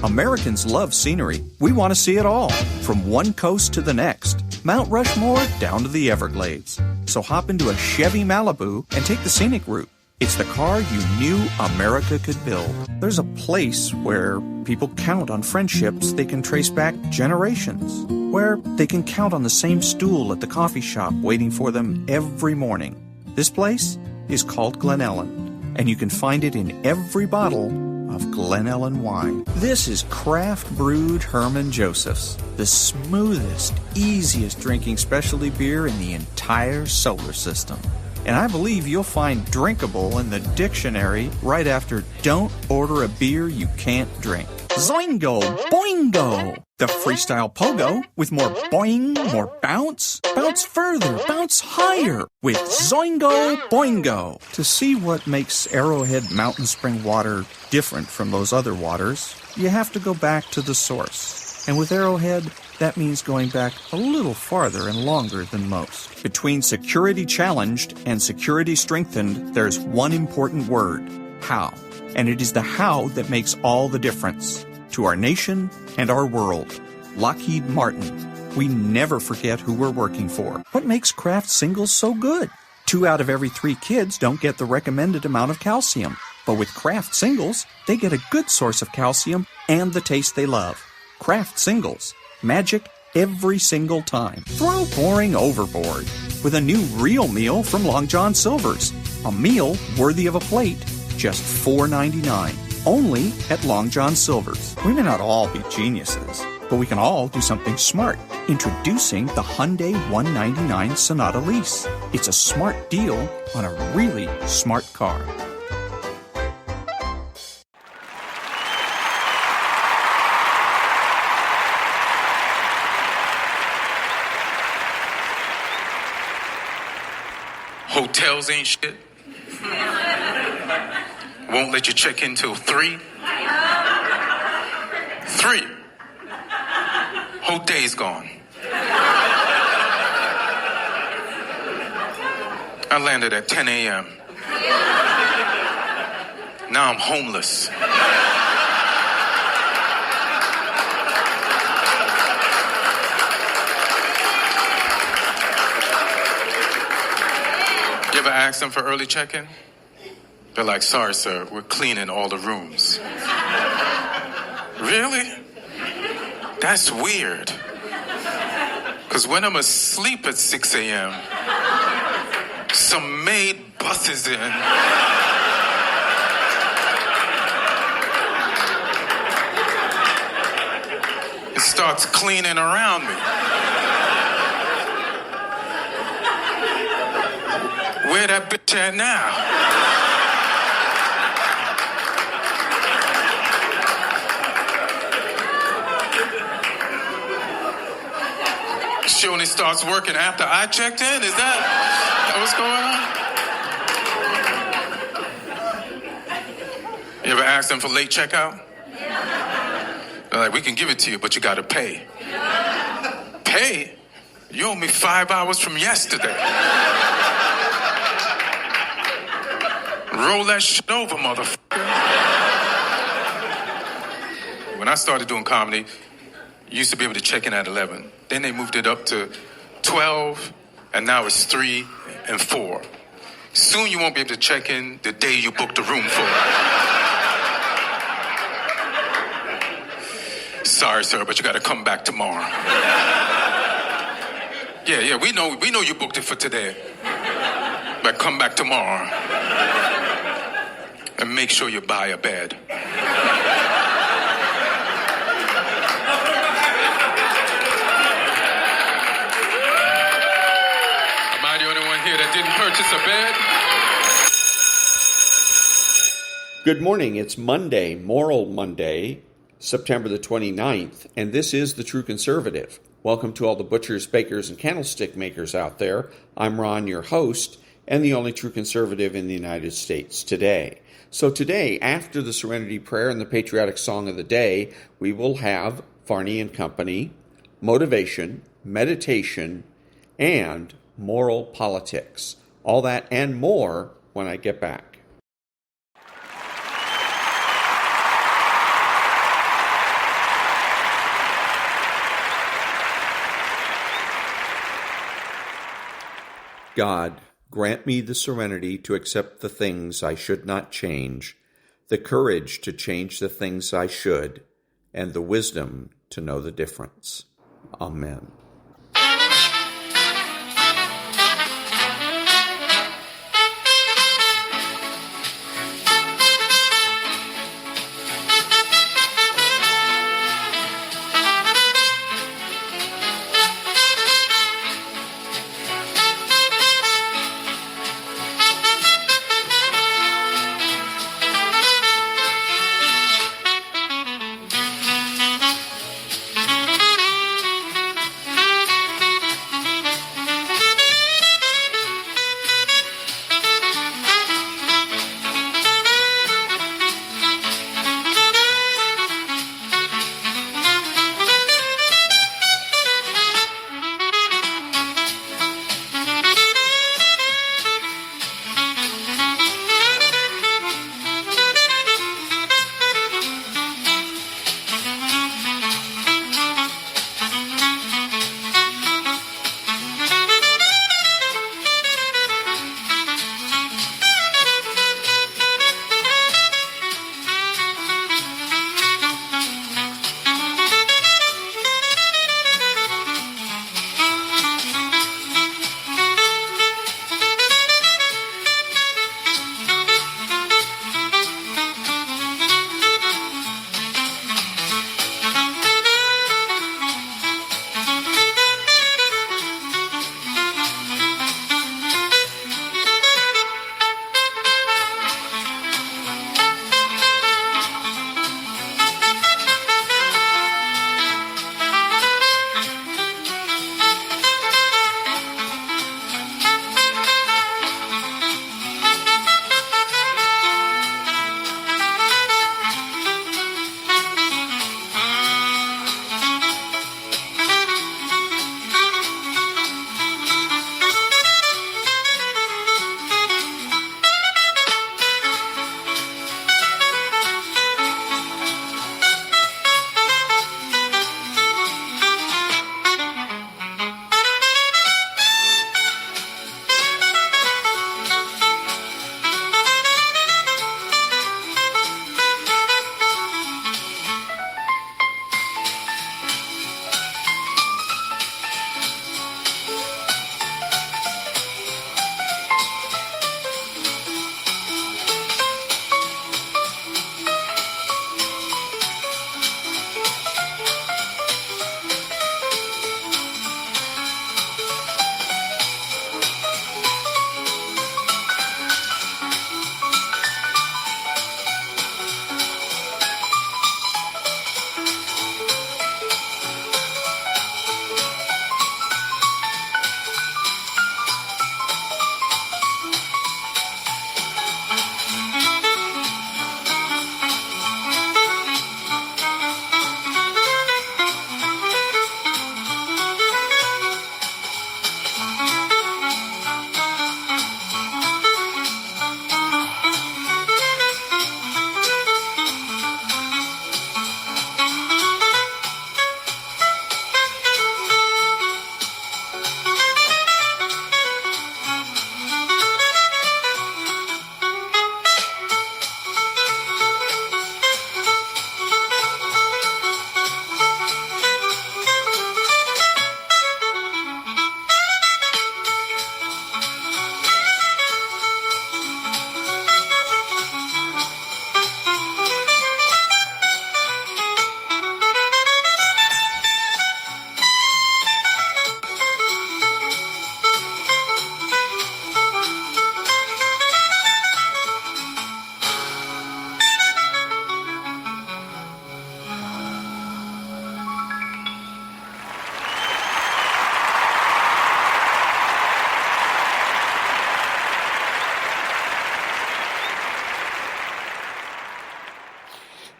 Americans love scenery. We want to see it all, from one coast to the next, Mount Rushmore down to the Everglades. So hop into a Chevy Malibu and take the scenic route. It's the car you knew America could build. There's a place where people count on friendships they can trace back generations, where they can count on the same stool at the coffee shop waiting for them every morning. This place is called Glen Ellen, and you can find it in every bottle of Glen Ellen wine. This is craft brewed Herman Joseph's, the smoothest, easiest drinking specialty beer in the entire solar system. And I believe you'll find drinkable in the dictionary right after don't order a beer you can't drink. Zoingo! Boingo! The freestyle pogo with more boing, more bounce. Bounce further, bounce higher with Zoingo Boingo. To see what makes Arrowhead Mountain Spring water different from those other waters, you have to go back to the source. And with Arrowhead, that means going back a little farther and longer than most. Between security challenged and security strengthened, there's one important word: how. And it is the how that makes all the difference to our nation and our world. Lockheed Martin. We never forget who we're working for. What makes Kraft Singles so good? 2 out of every 3 kids don't get the recommended amount of calcium. But with Kraft Singles, they get a good source of calcium and the taste they love. Kraft Singles. Magic every single time. Throw boring overboard with a new real meal from Long John Silver's. A meal worthy of a plate, just $4.99. Only at Long John Silver's. We may not all be geniuses, but we can all do something smart. Introducing the Hyundai 199 Sonata Lease. It's a smart deal on a really smart car. Hotels ain't shit. Won't let you check in till 3. 3. Whole day's gone. I landed at 10 a.m. Now I'm homeless. You ever ask them for early check-in? They're like, sorry, sir, we're cleaning all the rooms. Really? That's weird. Because when I'm asleep at 6 a.m., some maid busts in. And starts cleaning around me. Where that bitch at now? She only starts working after I checked in? Is that what's going on? You ever ask them for late checkout? They're like, we can give it to you, but you gotta pay. Pay? You owe me 5 hours from yesterday. Roll that shit over, motherfucker. When I started doing comedy, you used to be able to check in at 11. Then they moved it up to 12, and now it's 3 and 4. Soon you won't be able to check in the day you booked a room for. Sorry, sir, but you got to come back tomorrow. Yeah, we know you booked it for today. But come back tomorrow. And make sure you buy a bed. That didn't purchase a bed? Good morning. It's Monday, Moral Monday, September the 29th, and this is The True Conservative. Welcome to all the butchers, bakers, and candlestick makers out there. I'm Ron, your host, and the only true conservative in the United States today. So today, after the Serenity Prayer and the patriotic song of the day, we will have Varney and Company, motivation, meditation, and moral politics. All that and more when I get back. God, grant me the serenity to accept the things I should not change, the courage to change the things I should, and the wisdom to know the difference. Amen.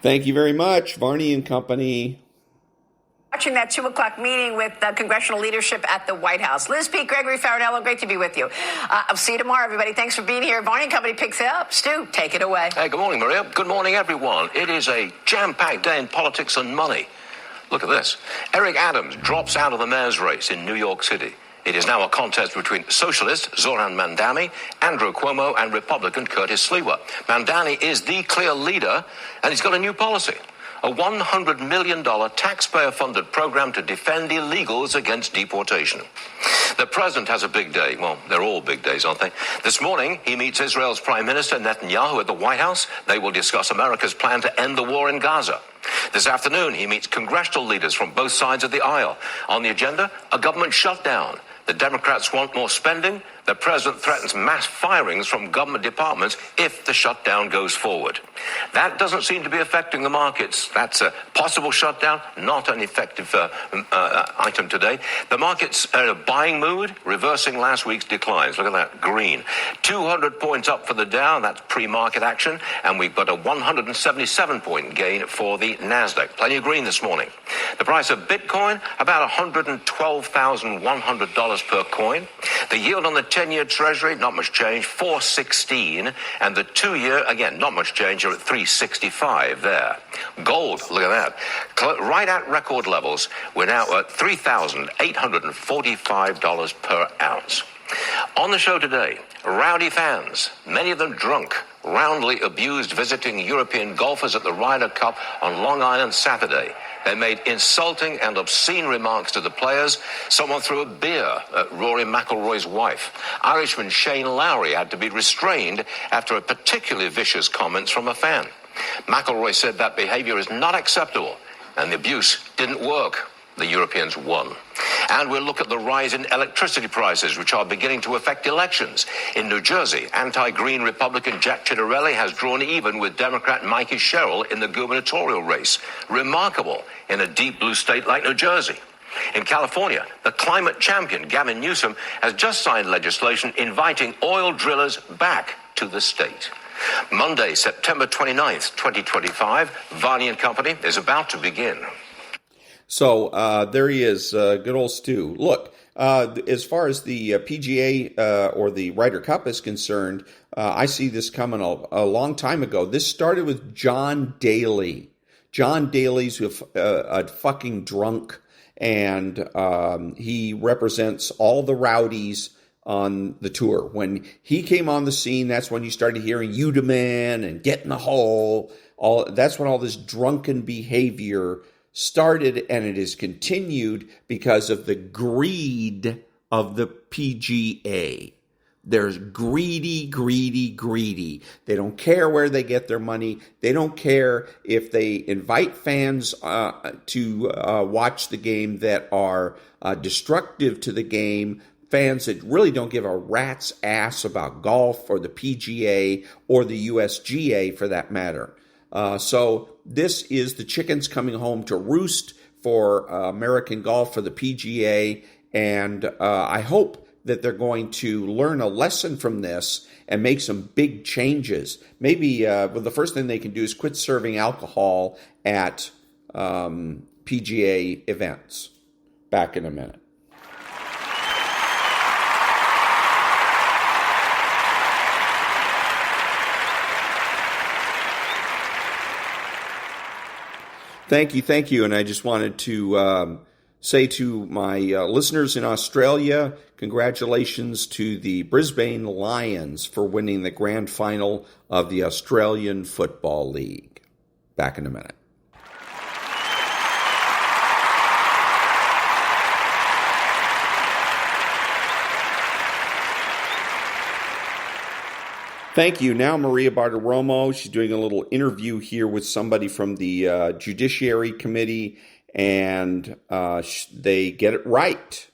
Thank you very much, Varney and Company. Watching that 2 o'clock meeting with congressional leadership at the White House. Liz Peek, Gregory Farinello, great to be with you. I'll see you tomorrow, everybody. Thanks for being here. Varney and Company picks it up. Stu, take it away. Hey, good morning, Maria. Good morning, everyone. It is a jam-packed day in politics and money. Look at this. Eric Adams drops out of the mayor's race in New York City. It is now a contest between socialist Zoran Mamdani, Andrew Cuomo, and Republican Curtis Sliwa. Mamdani is the clear leader, and he's got a new policy. A $100 million taxpayer-funded program to defend illegals against deportation. The president has a big day. Well, they're all big days, aren't they? This morning, he meets Israel's Prime Minister Netanyahu at the White House. They will discuss America's plan to end the war in Gaza. This afternoon, he meets congressional leaders from both sides of the aisle. On the agenda, a government shutdown. The Democrats want more spending. The president threatens mass firings from government departments if the shutdown goes forward. That doesn't seem to be affecting the markets. That's a possible shutdown, not an effective item today. The markets are in a buying mood, reversing last week's declines. Look at that, green. 200 points up for the Dow, that's pre-market action, and we've got a 177-point gain for the Nasdaq. Plenty of green this morning. The price of Bitcoin, about $112,100 per coin. The yield on the 10-year Treasury, not much change, 4.16, and the 2-year, again, not much change, you're at 3.65 there. Gold, look at that, right at record levels. We're now at $3,845 per ounce. On the show today, rowdy fans, many of them drunk, roundly abused visiting European golfers at the Ryder Cup on Long Island Saturday. They made insulting and obscene remarks to the players. Someone threw a beer at Rory McIlroy's wife. Irishman Shane Lowry had to be restrained after a particularly vicious comments from a fan. McIlroy said that behavior is not acceptable, and the abuse didn't work. The Europeans won. And we'll look at the rise in electricity prices, which are beginning to affect elections. In New Jersey, anti-green Republican Jack Ciattarelli has drawn even with Democrat Mikey Sherrill in the gubernatorial race. Remarkable in a deep blue state like New Jersey. In California, the climate champion Gavin Newsom has just signed legislation inviting oil drillers back to the state. Monday, September 29th, 2025, Varney and Company is about to begin. So there he is, good old Stu. Look, as far as the PGA or the Ryder Cup is concerned, I see this coming a long time ago. This started with John Daly. John Daly's a fucking drunk, and he represents all the rowdies on the tour. When he came on the scene, that's when you started hearing "You the man" and "Get in the hole." That's when all this drunken behavior started, and it is continued because of the greed of the PGA. There's greedy. They don't care where they get their money. They don't care if they invite fans to watch the game that are destructive to the game, fans that really don't give a rat's ass about golf or the PGA or the USGA for that matter. So this is the chickens coming home to roost for American golf, for the PGA, and I hope that they're going to learn a lesson from this and make some big changes. Maybe the first thing they can do is quit serving alcohol at PGA events. Back in a minute. Thank you. And I just wanted to say to my listeners in Australia, congratulations to the Brisbane Lions for winning the grand final of the Australian Football League. Back in a minute. Thank you. Now Maria Bartiromo, she's doing a little interview here with somebody from the Judiciary Committee, and they get it right.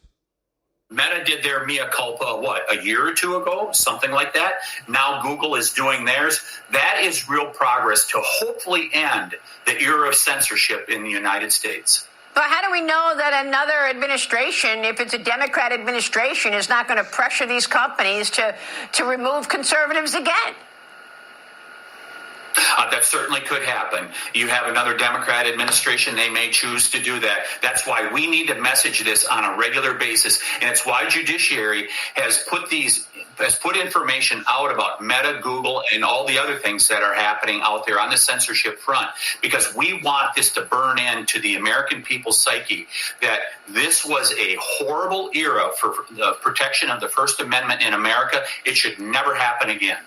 Meta did their mea culpa, a year or two ago? Something like that. Now Google is doing theirs. That is real progress to hopefully end the era of censorship in the United States. But how do we know that another administration, if it's a Democrat administration, is not going to pressure these companies to remove conservatives again? That certainly could happen. You have another Democrat administration, they may choose to do that. That's why we need to message this on a regular basis, and it's why Judiciary has put these has put information out about Meta, Google, and all the other things that are happening out there on the censorship front, because we want this to burn into the American people's psyche that this was a horrible era for the protection of the First Amendment in America. It should never happen again.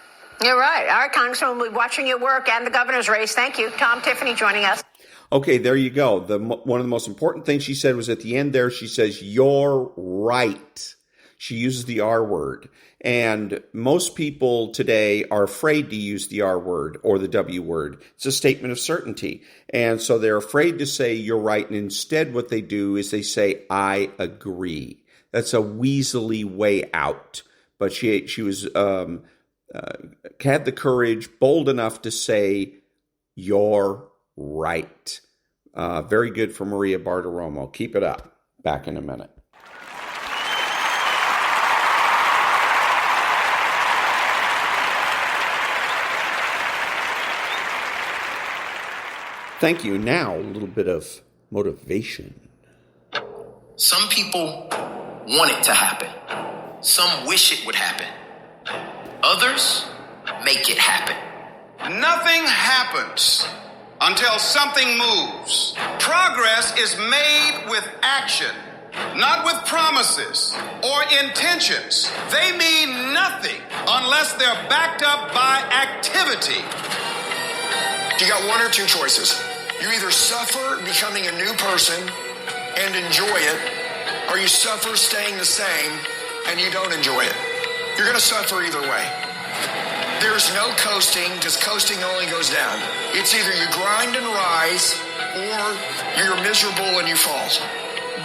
You're right. All right, Congressman, we'll be watching your work and the governor's race. Thank you. Tom Tiffany joining us. Okay, there you go. One of the most important things she said was at the end there, she says, "You're right." She uses the R word. And most people today are afraid to use the R word or the W word. It's a statement of certainty. And so they're afraid to say you're right. And instead what they do is they say, "I agree." That's a weaselly way out. But she was had the courage, bold enough to say, "You're right." Very good for Maria Bartiromo. Keep it up. Back in a minute. Thank you. Now, a little bit of motivation. Some people want it to happen. Some wish it would happen. Others make it happen. Nothing happens until something moves. Progress is made with action, not with promises or intentions. They mean nothing unless they're backed up by activity. You got one or two choices. You either suffer becoming a new person and enjoy it, or you suffer staying the same and you don't enjoy it. You're going to suffer either way. There's no coasting, because coasting only goes down. It's either you grind and rise, or you're miserable and you fall.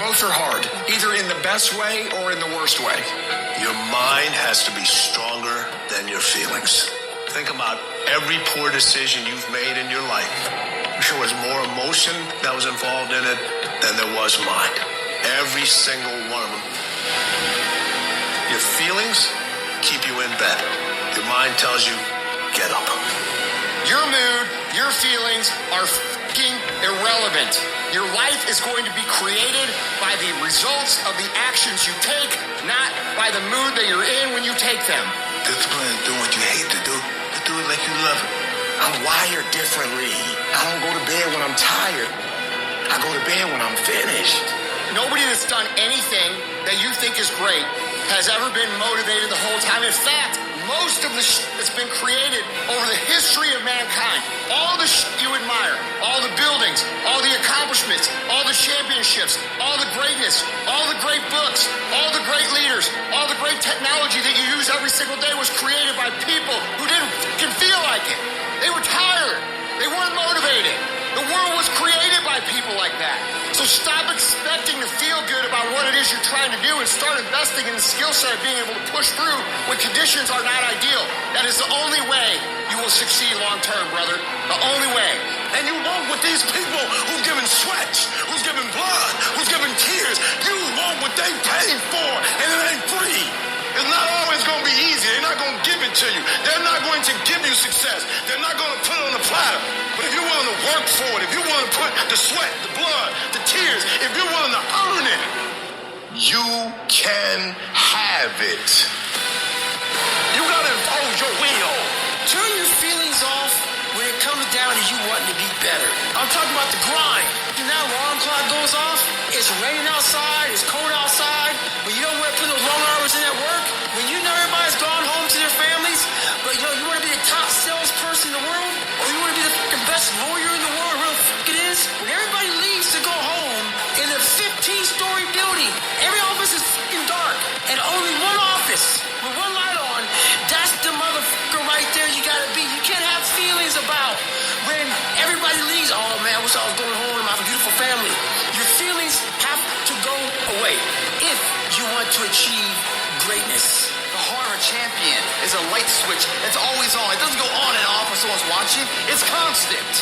Both are hard, either in the best way or in the worst way. Your mind has to be stronger than your feelings. Think about every poor decision you've made in your life. I'm sure there's more emotion that was involved in it than there was mind. Every single one of them. Your feelings keep you in bed. Your mind tells you, get up. Your mood, your feelings are fucking irrelevant. Your life is going to be created by the results of the actions you take, not by the mood that you're in when you take them. Discipline is doing what you hate to do, but do it like you love it. I'm wired differently. I don't go to bed when I'm tired. I go to bed when I'm finished. Nobody that's done anything that you think is great has ever been motivated the whole time. In fact, most of the that's been created over the history of mankind, all the you admire, all the buildings, all the accomplishments, all the championships, all the greatness, all the great books, all the great leaders, all the great technology that you use every single day was created by people who didn't feel like it. They were tired. They weren't motivated. The world was created by people like that. So stop expecting to feel good about what it is you're trying to do and start investing in the skill set of being able to push through when conditions are not ideal. That is the only way you will succeed long term, brother. The only way. And you want what these people who've given sweat, who's given blood, who's given tears, you want what they paid for, and it ain't free. It's not always going to be easy. They're not going to give it to you. They're not going to give you success. They're not going to put it on the platter. But if you're willing to work for it, if you're willing to put the sweat, the blood, the tears, if you're willing to earn it, you can have it. You got to impose your will. Turn your feelings off when it comes down to you wanting to be better. I'm talking about the grind. When that alarm clock goes off, it's raining outside, it's cold outside, but you don't want to put those long hours in at work, when you know everybody's gone home to their families, but you want to be the top salesperson in the world, or you want to be the fucking best lawyer in the world, whoever the fuck it is, when everybody leaves to go home in a 15-story building, every office is fucking dark, and only one office with one light on, that's the motherfucker right there you gotta be. You can't have feelings about when everybody leaves. Oh man, I wish I was going home to my beautiful family. Your feelings have to go away if you want to achieve greatness. The heart of a champion is a light switch that's always on. It doesn't go on and off when someone's watching. It's constant.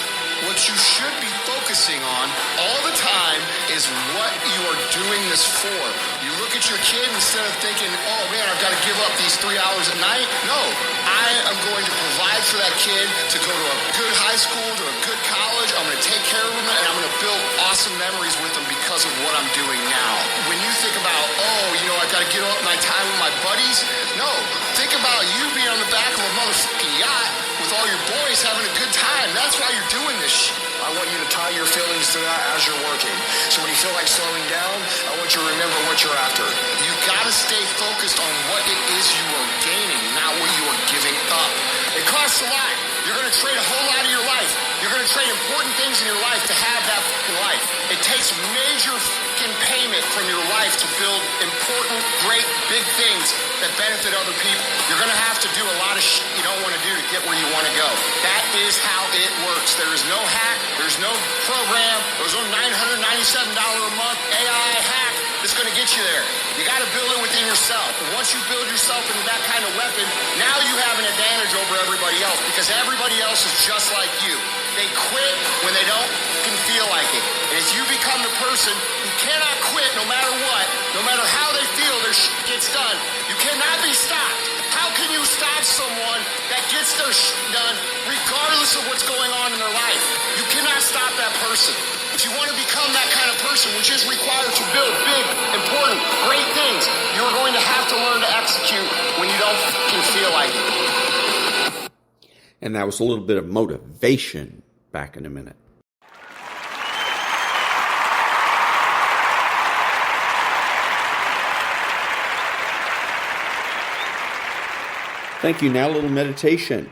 What you should be focusing on all the time is what you are doing this for. You look at your kid instead of thinking, oh man, I've got to give up these 3 hours at night. No, I am going to provide for that kid to go to a good high school, to a good college. I'm going to take care of them, and I'm going to build awesome memories with them because because of what I'm doing now. When you think about, I got to get up my time with my buddies, no. Think about you being on the back of a motherfucking yacht with all your boys having a good time. That's why you're doing this shit. I want you to tie your feelings to that as you're working. So when you feel like slowing down, I want you to remember what you're after. You got to stay focused on what it is you are gaining, not what you are giving up. It costs a lot. You're going to trade a whole lot of your life. You're going to trade important things in your life to have that fucking life. It takes major fucking payment from your life to build important, great, big things that benefit other people. You're going to have to do a lot of shit you don't want to do to get where you want to go. That is how it works. There is no hack. There's no program. There's no $997 a month AI hack that's going to get you there. You got to build it within yourself. And once you build yourself into that kind of weapon, now you have an advantage over everybody else because everybody else is just like you. They quit when they don't fucking feel like it. And if you become the person who cannot quit no matter what, no matter how they feel their shit gets done, you cannot be stopped. How can you stop someone that gets their shit done regardless of what's going on in their life? You cannot stop that person. If you want to become that kind of person, which is required to build big, important, great things, you're going to have to learn to execute when you don't fucking feel like it. And that was a little bit of motivation. Back in a minute. Thank you. Now a little meditation.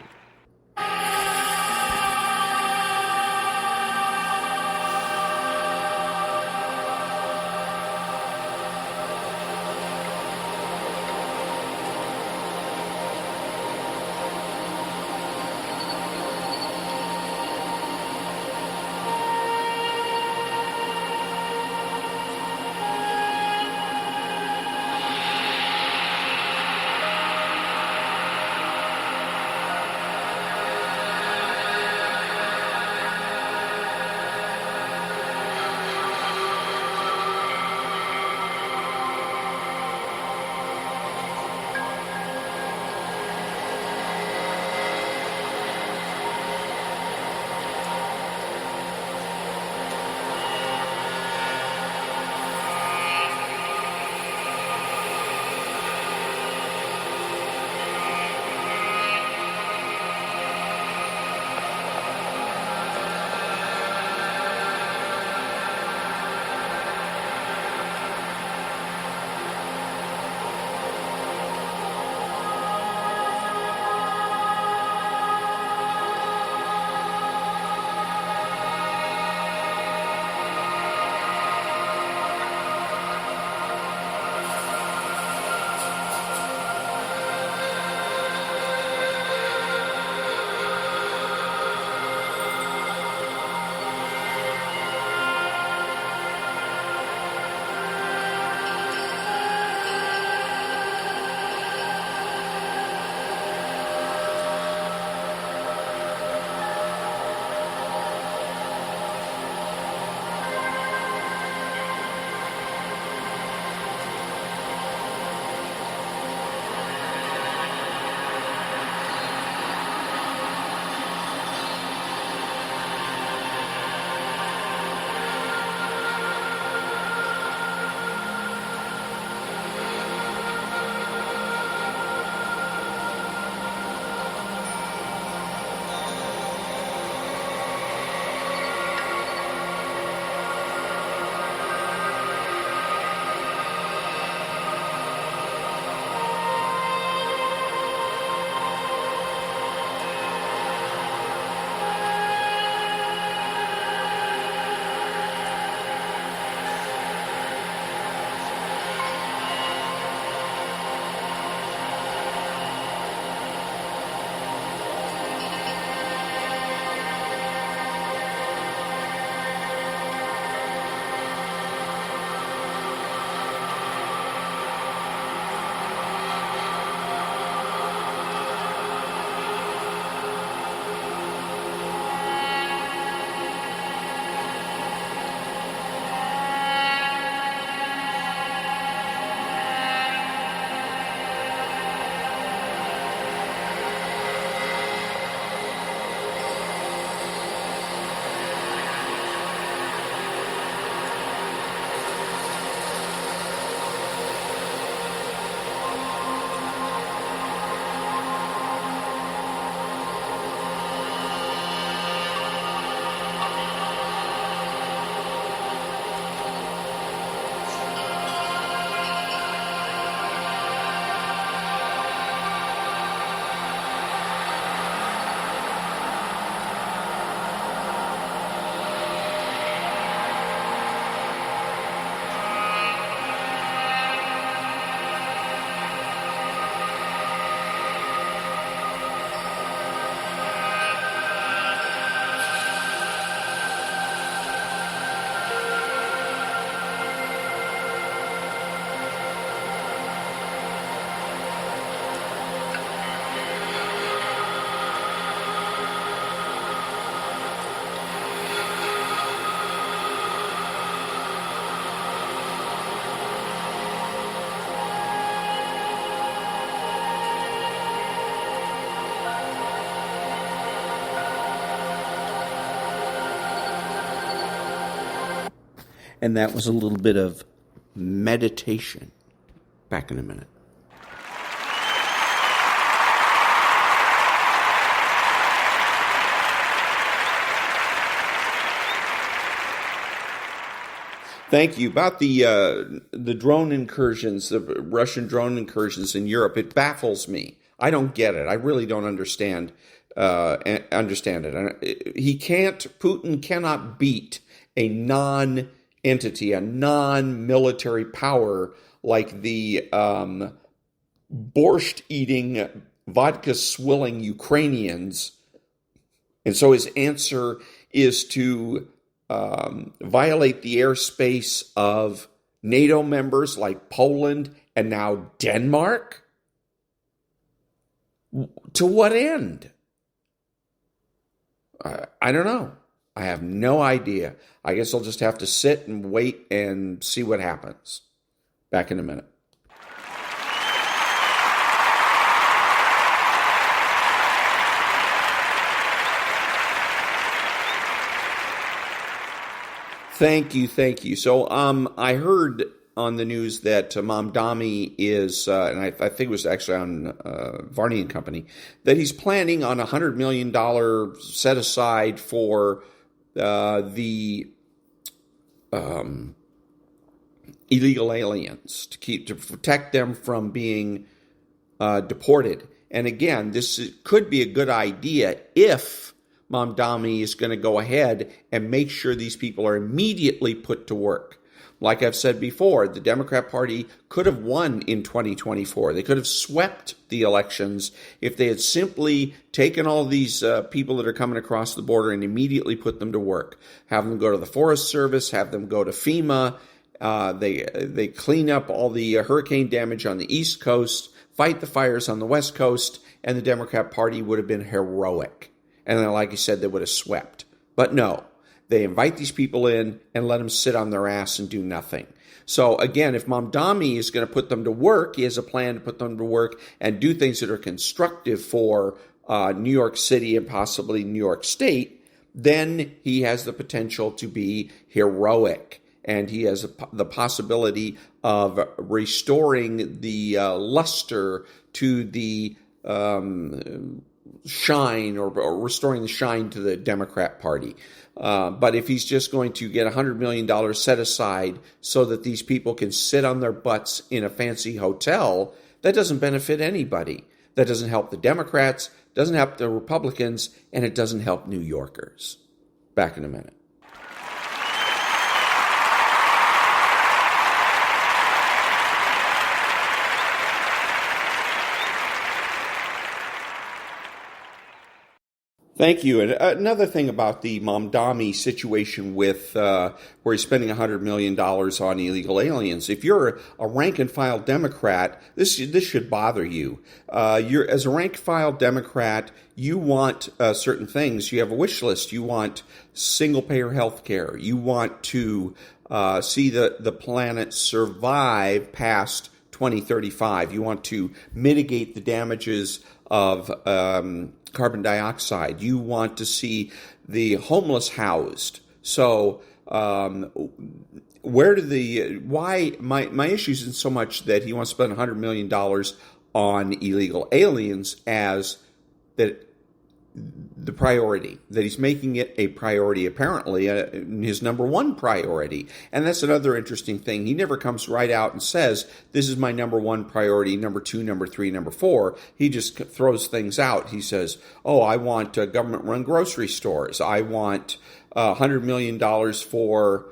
And that was a little bit of meditation. Back in a minute. Thank you. About the drone incursions, the Russian drone incursions in Europe, it baffles me. I don't get it. I really don't understand it. Putin cannot beat a non-entity, a non-military power like the borscht-eating, vodka-swilling Ukrainians. And so his answer is to violate the airspace of NATO members like Poland and now Denmark? To what end? I don't know. I have no idea. I guess I'll just have to sit and wait and see what happens. Back in a minute. Thank you. So I heard on the news that Mamdani is, and I think it was actually on Varney and Company, that he's planning on $100 million set aside for the illegal aliens to protect them from being deported. And again, this could be a good idea if Mamdani is going to go ahead and make sure these people are immediately put to work. Like I've said before, the Democrat Party could have won in 2024. They could have swept the elections if they had simply taken all these people that are coming across the border and immediately put them to work. Have them go to the Forest Service, have them go to FEMA. They clean up all the hurricane damage on the East Coast, fight the fires on the West Coast, and the Democrat Party would have been heroic. And then, like I said, they would have swept. But no, they invite these people in and let them sit on their ass and do nothing. So again, if Mamdani is going to put them to work, he has a plan to put them to work and do things that are constructive for New York City and possibly New York State, then he has the potential to be heroic. And he has the possibility of restoring the luster to the shine or restoring the shine to the Democrat Party. But if he's just going to get $100 million set aside so that these people can sit on their butts in a fancy hotel, that doesn't benefit anybody. That doesn't help the Democrats, doesn't help the Republicans, and it doesn't help New Yorkers. Back in a minute. Thank you. And another thing about the Mamdani situation with where he's spending $100 million on illegal aliens. If you're a rank-and-file Democrat, this should bother you. As a rank-and-file Democrat, you want certain things. You have a wish list. You want single-payer health care. You want to see the planet survive past 2035. You want to mitigate the damages of carbon dioxide. You want to see the homeless housed. So why my issue isn't so much that he wants to spend $100 million on illegal aliens as that the priority, that he's making it a priority, apparently his number one priority. And that's another interesting thing. He never comes right out and says, this is my number one priority, number two, number three, number four. He just throws things out. He says, I want government-run grocery stores. I want $100 million for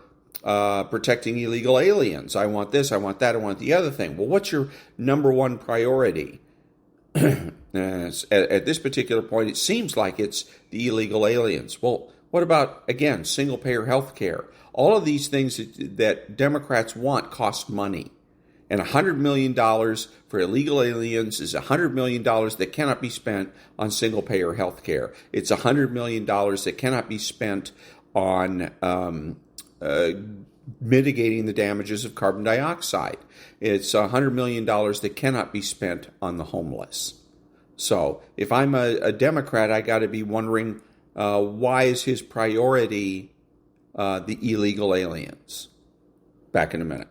protecting illegal aliens. I want this, I want that, I want the other thing. Well, what's your number one priority? At this particular point, it seems like it's the illegal aliens. Well, what about, again, single-payer health care? All of these things that Democrats want cost money. And $100 million for illegal aliens is $100 million that cannot be spent on single-payer health care. It's $100 million that cannot be spent on mitigating the damages of carbon dioxide. It's $100 million that cannot be spent on the homeless. So if I'm a Democrat, I got to be wondering why is his priority the illegal aliens? Back in a minute.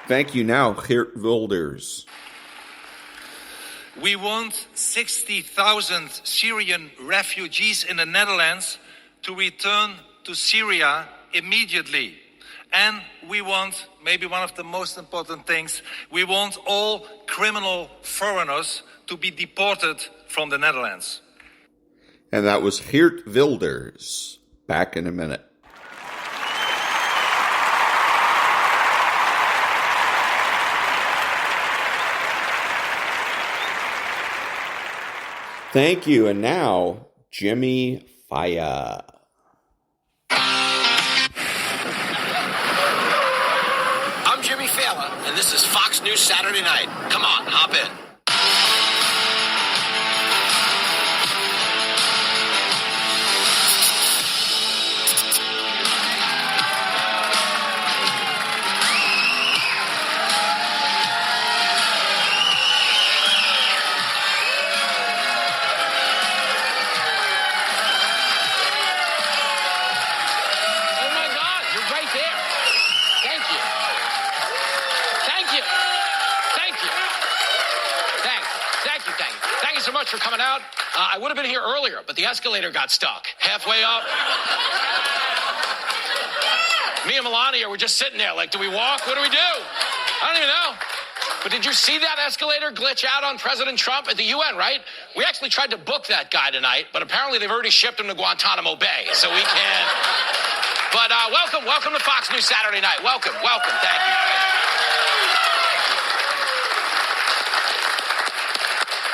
Thank you now, Geert Wilders. We want 60,000 Syrian refugees in the Netherlands to return to Syria immediately. And we want, maybe one of the most important things, we want all criminal foreigners to be deported from the Netherlands. And that was Geert Wilders. Back in a minute. Thank you. And now, Jimmy Failla. I'm Jimmy Failla, and this is Fox News Saturday Night. Come on, hop in. For coming out. I would have been here earlier, but the escalator got stuck halfway up. Me and Melania were just sitting there like, do we walk? What do we do? I don't even know. But did you see that escalator glitch out on President Trump at the UN, right? We actually tried to book that guy tonight, but apparently they've already shipped him to Guantanamo Bay, so we can't. But welcome to Fox News Saturday Night. Welcome. Thank you.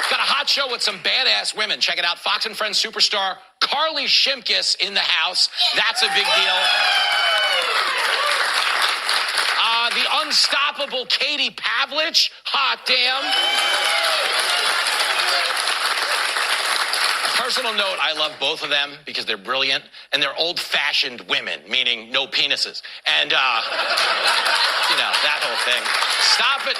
Got a hot show with some badass women. Check it out. Fox and Friends superstar Carly Shimkus in the house. That's a big deal. The unstoppable Katie Pavlich. Hot damn. Personal note, I love both of them because they're brilliant and they're old-fashioned women, meaning no penises. And, that whole thing. Stop it.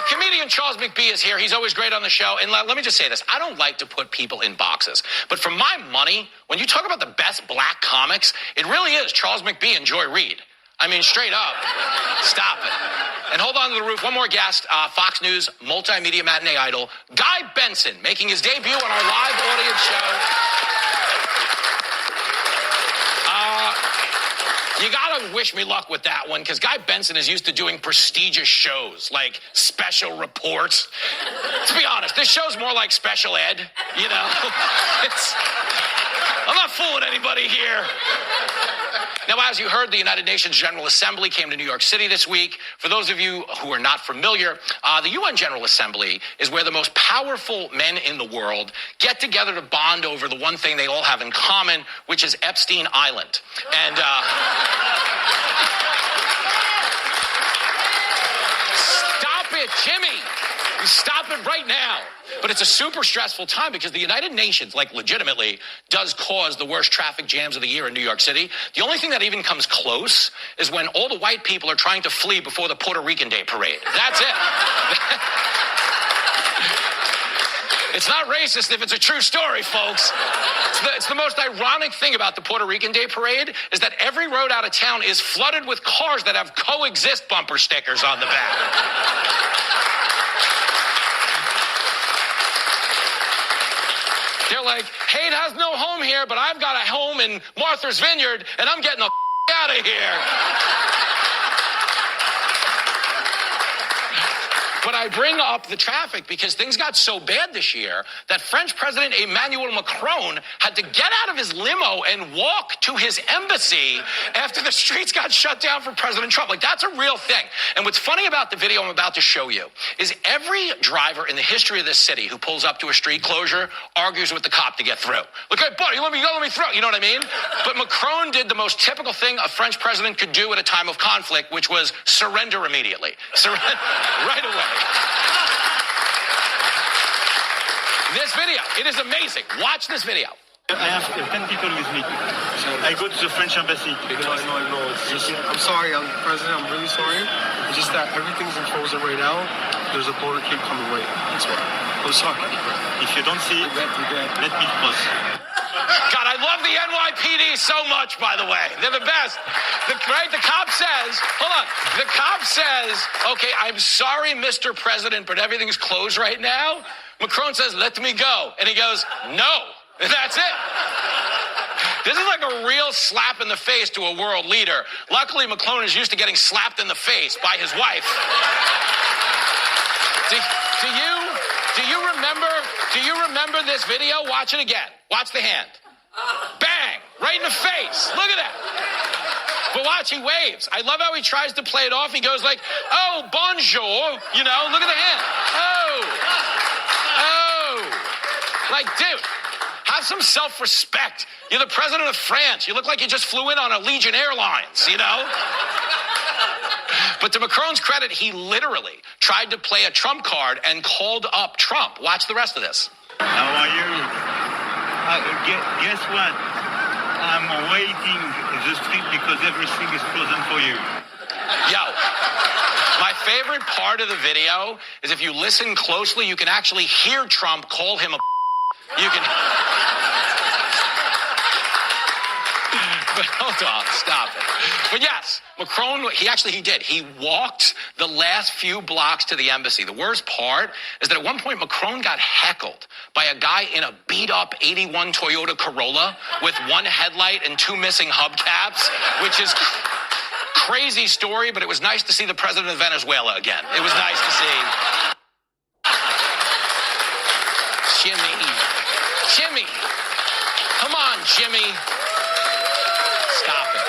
Comedian Charles McBee is here. He's always great on the show. And let me just say this. I don't like to put people in boxes. But for my money, when you talk about the best black comics, it really is Charles McBee and Joy Reid. I mean, straight up. Stop it. And hold on to the roof. One more guest, Fox News multimedia matinee idol, Guy Benson, making his debut on our live audience show. You gotta wish me luck with that one, because Guy Benson is used to doing prestigious shows, like special reports. To be honest, this show's more like special ed, you know? I'm not fooling anybody here. Now, as you heard, the United Nations General Assembly came to New York City this week. For those of you who are not familiar, the UN General Assembly is where the most powerful men in the world get together to bond over the one thing they all have in common, which is Epstein Island. And stop it, Jimmy. Stop it right now. But it's a super stressful time because the United Nations, legitimately, does cause the worst traffic jams of the year in New York City. The only thing that even comes close is when all the white people are trying to flee before the Puerto Rican Day Parade. That's it. It's not racist if it's a true story, folks. It's the most ironic thing about the Puerto Rican Day Parade is that every road out of town is flooded with cars that have coexist bumper stickers on the back. They're like, Haight has no home here, but I've got a home in Martha's Vineyard, and I'm getting the out of here. But I bring up the traffic because things got so bad this year that French President Emmanuel Macron had to get out of his limo and walk to his embassy after the streets got shut down for President Trump. That's a real thing. And what's funny about the video I'm about to show you is every driver in the history of this city who pulls up to a street closure argues with the cop to get through. Look, hey, buddy, let me through. You know what I mean? But Macron did the most typical thing a French president could do at a time of conflict, which was surrender immediately. Surrender right away. This video, it is amazing. Watch this video. I have 10 people with me. I go to the French embassy. I know. I'm sorry, President. I'm really sorry. It's just that everything's in frozen right now. There's a border keep coming right. That's why. I'm sorry. If you don't see it, let me cross. God, I love the NYPD so much, by the way. They're the best. The cop says, hold on. The cop says, okay, I'm sorry, Mr. President, but everything's closed right now. Macron says, let me go. And he goes, no. And that's it. This is like a real slap in the face to a world leader. Luckily, Macron is used to getting slapped in the face by his wife. Do you remember this video? Watch it again. Watch the hand. Bang! Right in the face. Look at that. But watch, he waves. I love how he tries to play it off. He goes like, oh, bonjour. You know, look at the hand. Oh. Like, dude. Have some self-respect. You're the president of France. You look like you just flew in on a Legion Airlines, you know? But to Macron's credit, he literally tried to play a Trump card and called up Trump. Watch the rest of this. How are you? Guess what? I'm waiting the street because everything is frozen for you. Yo, my favorite part of the video is if you listen closely, you can actually hear Trump call him a You can... But hold on, stop it. But yes, Macron, he did. He walked the last few blocks to the embassy. The worst part is that at one point, Macron got heckled by a guy in a beat-up 81 Toyota Corolla with one headlight and two missing hubcaps, which is crazy story, but it was nice to see the president of Venezuela again. It was nice to see. Jimmy. Come on, Jimmy. Stop it.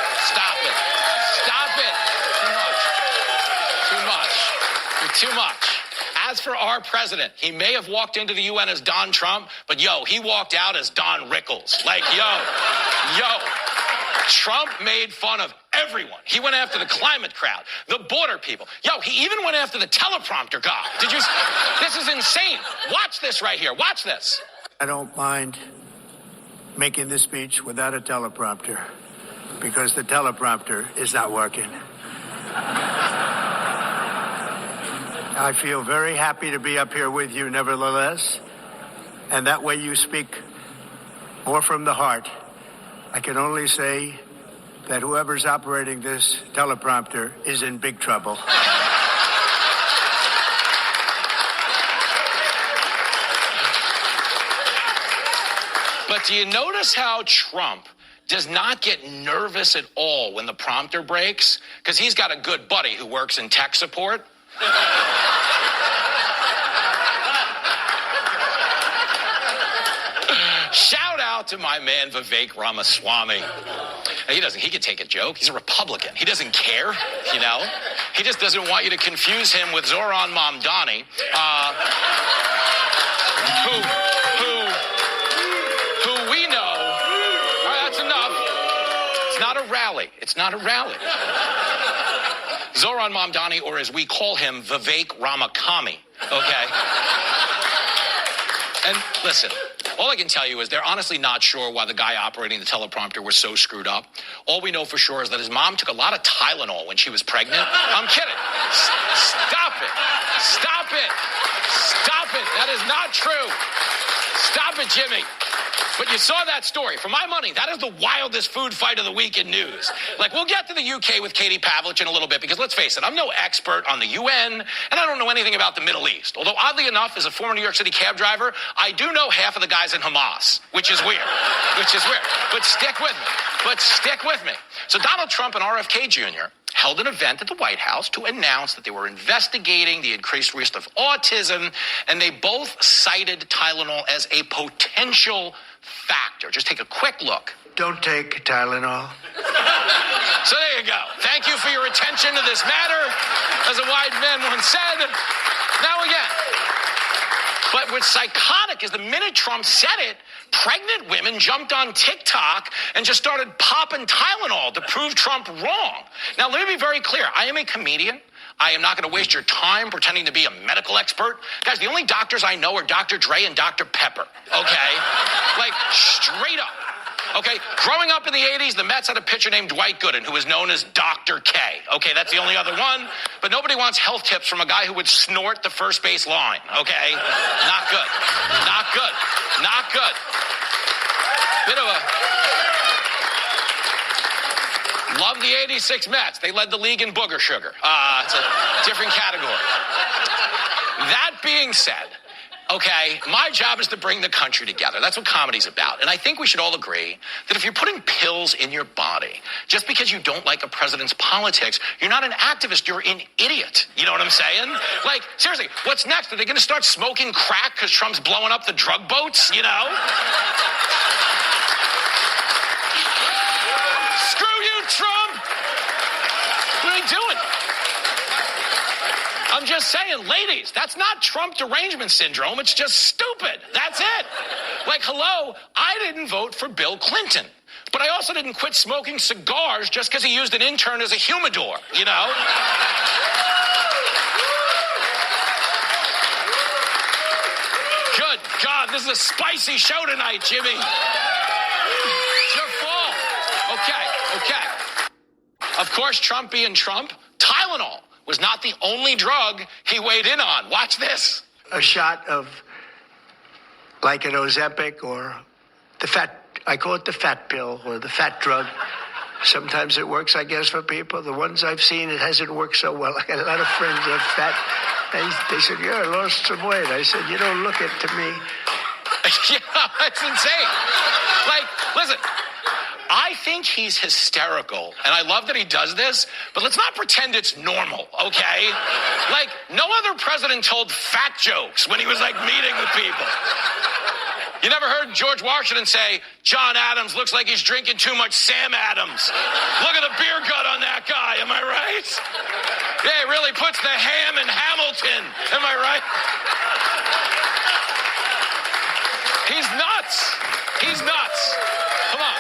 Too much. As for our president, he may have walked into the UN as Don Trump, but he walked out as Don Rickles. Like, Trump made fun of everyone. He went after the climate crowd, the border people. He even went after the teleprompter guy. This is insane. Watch this right here. Watch this. I don't mind making this speech without a teleprompter because the teleprompter is not working. I feel very happy to be up here with you nevertheless, and that way you speak more from the heart. I can only say that whoever's operating this teleprompter is in big trouble. But do you notice how Trump does not get nervous at all when the prompter breaks? Because he's got a good buddy who works in tech support. Shout out to my man Vivek Ramaswamy. He can take a joke. He's a Republican. He doesn't care, you know. He just doesn't want you to confuse him with Zoran Mamdani, who we know. All right, that's enough. It's not a rally. Zoran Mamdani, or as we call him, Vivek Ramakami, okay? And listen, all I can tell you is they're honestly not sure why the guy operating the teleprompter was so screwed up. All we know for sure is that his mom took a lot of Tylenol when she was pregnant. I'm kidding. Stop it. That is not true. Stop it, Jimmy. But you saw that story. For my money, that is the wildest food fight of the week in news. Like, we'll get to the UK with Katie Pavlich in a little bit, because let's face it, I'm no expert on the UN, and I don't know anything about the Middle East. Although, oddly enough, as a former New York City cab driver, I do know half of the guys in Hamas, which is weird. But stick with me. So Donald Trump and RFK Jr. held an event at the White House to announce that they were investigating the increased risk of autism, and they both cited Tylenol as a potential factor. Just take a quick look. Don't take Tylenol. So there you go. Thank you for your attention to this matter. As a wise man once said, now again. But what's psychotic is the minute Trump said it, pregnant women jumped on TikTok and just started popping Tylenol to prove Trump wrong. Now, let me be very clear. I am a comedian. I am not going to waste your time pretending to be a medical expert. Guys, the only doctors I know are Dr. Dre and Dr. Pepper, okay? Like, straight up. Okay, growing up in the 80s, the Mets had a pitcher named Dwight Gooden who was known as Dr. K. Okay, that's the only other one. But nobody wants health tips from a guy who would snort the first base line, okay? Not good. Not good. Not good. Bit of a... Love the 86 Mets. They led the league in booger sugar. It's a different category. That being said, okay, my job is to bring the country together. That's what comedy's about. And I think we should all agree that if you're putting pills in your body, just because you don't like a president's politics, you're not an activist, you're an idiot. You know what I'm saying? Like, seriously, what's next? Are they going to start smoking crack because Trump's blowing up the drug boats, you know? Screw you, Trump! What are they doing? I'm just saying, ladies, that's not Trump derangement syndrome. It's just stupid. That's it. Like, hello, I didn't vote for Bill Clinton, but I also didn't quit smoking cigars just because he used an intern as a humidor, you know? Good God, this is a spicy show tonight, Jimmy. It's your fault. Okay. Of course, Trump being Trump, Tylenol was not the only drug he weighed in on. Watch this. A shot of like an Ozempic or I call it the fat pill or the fat drug. Sometimes it works, I guess, for people. The ones I've seen, it hasn't worked so well. I got a lot of friends that are fat. They said, yeah, I lost some weight. I said, you don't look it to me. Yeah, it's insane. Like, listen, I think he's hysterical, and I love that he does this, but let's not pretend it's normal, okay? Like, no other president told fat jokes when he was, like, meeting with people. You never heard George Washington say, John Adams looks like he's drinking too much Sam Adams. Look at the beer gut on that guy, am I right? Yeah, he really puts the ham in Hamilton, am I right? He's nuts. He's nuts. Come on.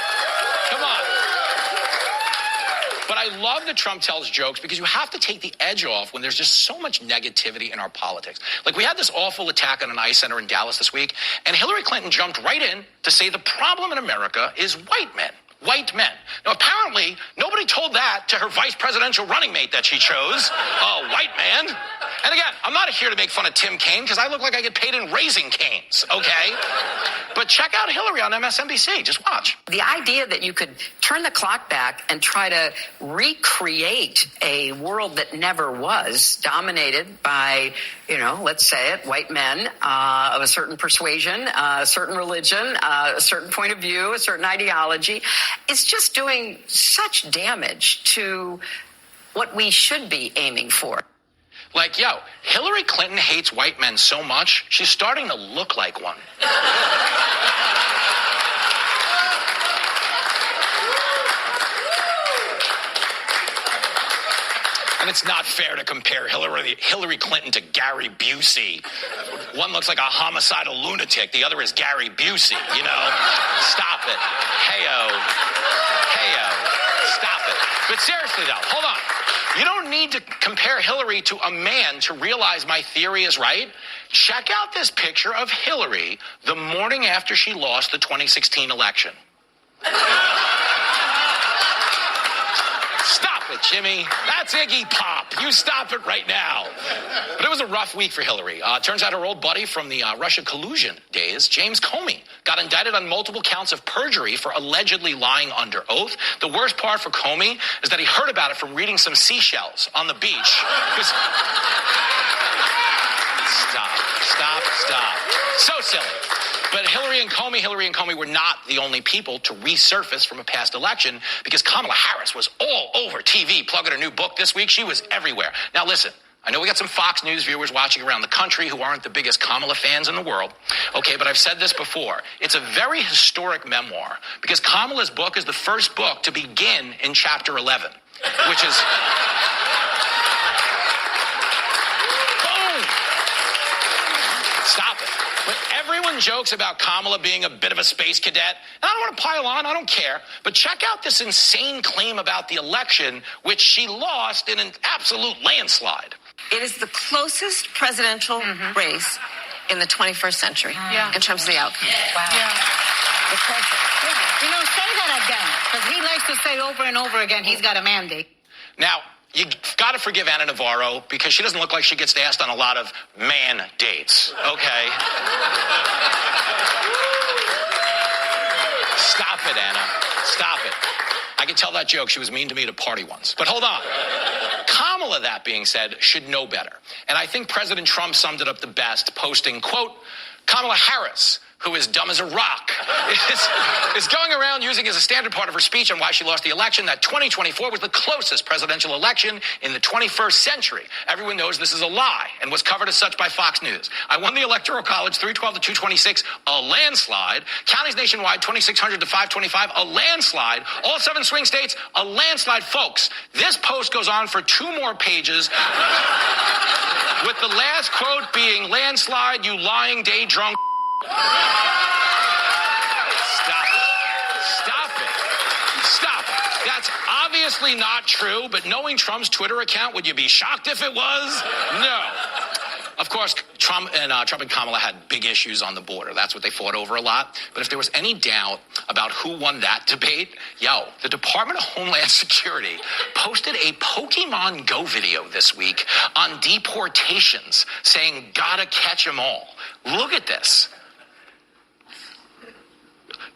But I love that Trump tells jokes because you have to take the edge off when there's just so much negativity in our politics. Like, we had this awful attack on an ICE center in Dallas this week, and Hillary Clinton jumped right in to say the problem in America is white men. White men. Now, apparently, nobody told that to her vice presidential running mate that she chose, a white man. And again, I'm not here to make fun of Tim Kaine because I look like I get paid in Raising Canes, okay? But check out Hillary on MSNBC. Just watch. The idea that you could turn the clock back and try to recreate a world that never was, dominated by, let's say it, white men of a certain persuasion, a certain religion, a certain point of view, a certain ideology, is just doing such damage to what we should be aiming for. Like, Hillary Clinton hates white men so much, she's starting to look like one. And it's not fair to compare Hillary Clinton to Gary Busey. One looks like a homicidal lunatic. The other is Gary Busey, Stop it. Heyo. Stop it. But seriously, though, hold on. You don't need to compare Hillary to a man to realize my theory is right. Check out this picture of Hillary the morning after she lost the 2016 election. Stop it, Jimmy. That's Iggy Pop. You stop it right now. But it was a rough week for Hillary. Turns out her old buddy from the Russia collusion days, James Comey, got indicted on multiple counts of perjury for allegedly lying under oath. The worst part for Comey is that he heard about it from reading some seashells on the beach. Stop. So silly. But Hillary and Comey were not the only people to resurface from a past election because Kamala Harris was all over TV plugging her new book this week. She was everywhere. Now listen, I know we got some Fox News viewers watching around the country who aren't the biggest Kamala fans in the world. Okay, but I've said this before. It's a very historic memoir because Kamala's book is the first book to begin in chapter 11, which is... Boom! Stop it. But everyone Everyone jokes about Kamala being a bit of a space cadet. And I don't want to pile on. I don't care. But check out this insane claim about the election, which she lost in an absolute landslide. It is the closest presidential race in the 21st century in terms of the outcome. Wow. The closest. You know, say that again, because he likes to say over and over again he's got a mandate. Now, you got to forgive Anna Navarro because she doesn't look like she gets asked on a lot of man dates, okay? Stop it, Anna. Stop it. I can tell that joke. She was mean to me at a party once. But hold on. Kamala, that being said, should know better. And I think President Trump summed it up the best, posting, quote, Kamala Harris, who is dumb as a rock, is going around using as a standard part of her speech on why she lost the election that 2024 was the closest presidential election in the 21st century. Everyone knows this is a lie and was covered as such by Fox News. I won the Electoral College 312 to 226, a landslide. Counties nationwide 2,600 to 525, a landslide. All 7 swing states, a landslide. Folks, this post goes on for 2 more pages with the last quote being, landslide, you lying day drunk. Stop it. That's obviously not true, but knowing Trump's Twitter account, would you be shocked if it was? No. Of course, Trump and Kamala had big issues on the border. That's what they fought over a lot. But if there was any doubt about who won that debate, the Department of Homeland Security posted a Pokemon Go video this week on deportations saying, gotta catch them all. Look at this.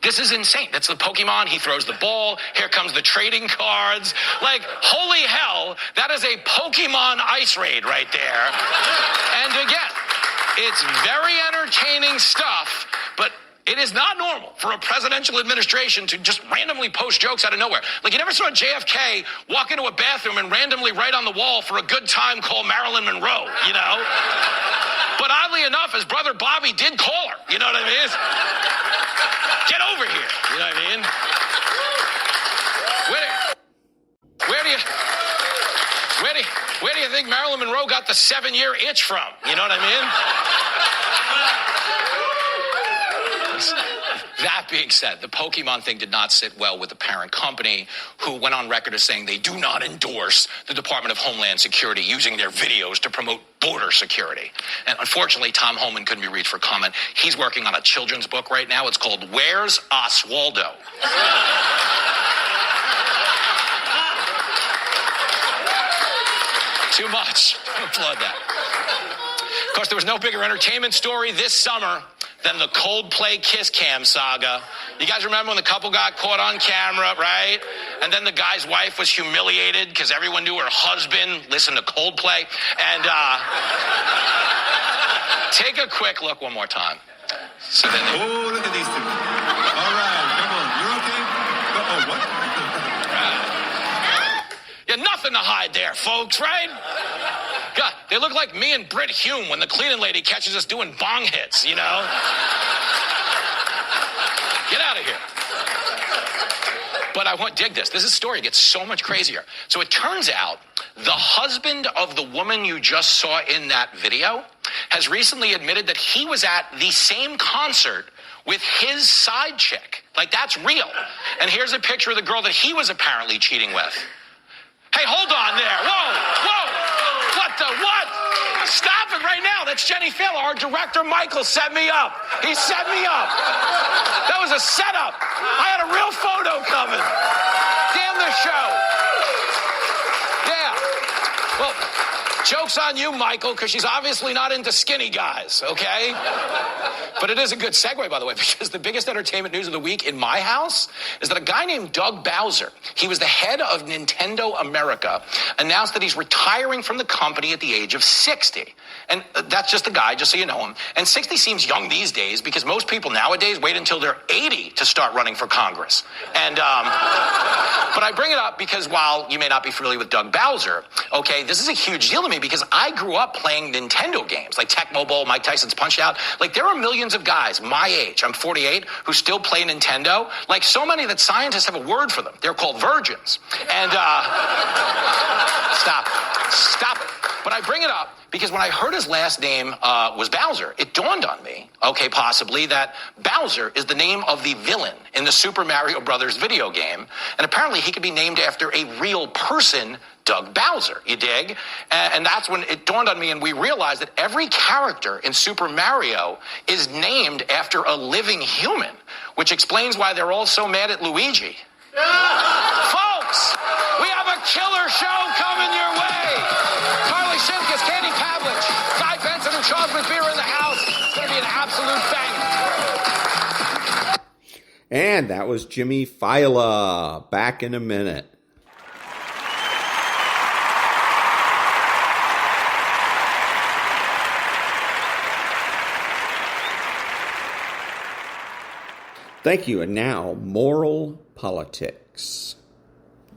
This is insane. That's the Pokemon. He throws the ball. Here comes the trading cards. Like, holy hell, that is a Pokemon ice raid right there. And again, it's very entertaining stuff, but it is not normal for a presidential administration to just randomly post jokes out of nowhere. Like, you never saw JFK walk into a bathroom and randomly write on the wall for a good time call Marilyn Monroe, you know? But oddly enough, his brother Bobby did call her. You know what I mean? Get over here. You know what I mean? Where do you think Marilyn Monroe got the 7-year itch from? You know what I mean? That being said, the Pokemon thing did not sit well with the parent company, who went on record as saying they do not endorse the Department of Homeland Security using their videos to promote border security. And unfortunately, Tom Homan couldn't be reached for comment. He's working on a children's book right now. It's called Where's Oswaldo? Too much. Applaud that. Of course, there was no bigger entertainment story this summer than the Coldplay Kiss Cam saga. You guys remember when the couple got caught on camera, right? And then the guy's wife was humiliated because everyone knew her husband listened to Coldplay. And take a quick look one more time. So then look at these two. All right, come on. You're okay? Oh, what? Yeah, nothing to hide there, folks, right? God, they look like me and Britt Hume when the cleaning lady catches us doing bong hits, you know? Get out of here. But I won't dig this. This story gets so much crazier. So it turns out the husband of the woman you just saw in that video has recently admitted that he was at the same concert with his side chick. Like, that's real. And here's a picture of the girl that he was apparently cheating with. Hey, hold on there. Whoa. What? Stop it right now. That's Jenny Failla. Our director, Michael, set me up. He set me up. That was a setup. I had a real photo coming. Damn the show. Yeah. Well, joke's on you, Michael, because she's obviously not into skinny guys, okay? But it is a good segue, by the way, because the biggest entertainment news of the week in my house is that a guy named Doug Bowser, he was the head of Nintendo America, announced that he's retiring from the company at the age of 60. And that's just the guy, just so you know him. And 60 seems young these days because most people nowadays wait until they're 80 to start running for Congress. And, but I bring it up because while you may not be familiar with Doug Bowser, okay, this is a huge deal to me because I grew up playing Nintendo games like Tecmo Bowl, Mike Tyson's Punch-Out. Like, there are millions of guys my age, I'm 48, who still play Nintendo. Like, so many that scientists have a word for them. They're called virgins. And stop it. But I bring it up Because when I heard his last name was Bowser, it dawned on me, okay, possibly, that Bowser is the name of the villain in the Super Mario Brothers video game. And apparently he could be named after a real person, Doug Bowser, you dig? And that's when it dawned on me, and we realized that every character in Super Mario is named after a living human, which explains why they're all so mad at Luigi. Folks, we have a killer show coming your way. Carly Simkus, Candy Pavlich, Guy Benson, and chocolate beer in the house. It's going to be an absolute banger. And that was Jimmy Failla. Back in a minute. Thank you. And now, moral politics.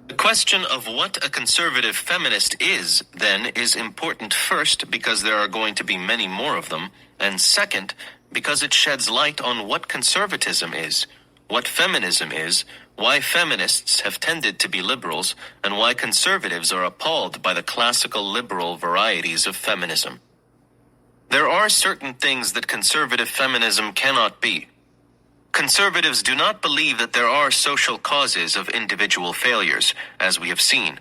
The question of what a conservative feminist is, then, is important first because there are going to be many more of them, and second, because it sheds light on what conservatism is, what feminism is, why feminists have tended to be liberals, and why conservatives are appalled by the classical liberal varieties of feminism. There are certain things that conservative feminism cannot be. Conservatives do not believe that there are social causes of individual failures, as we have seen.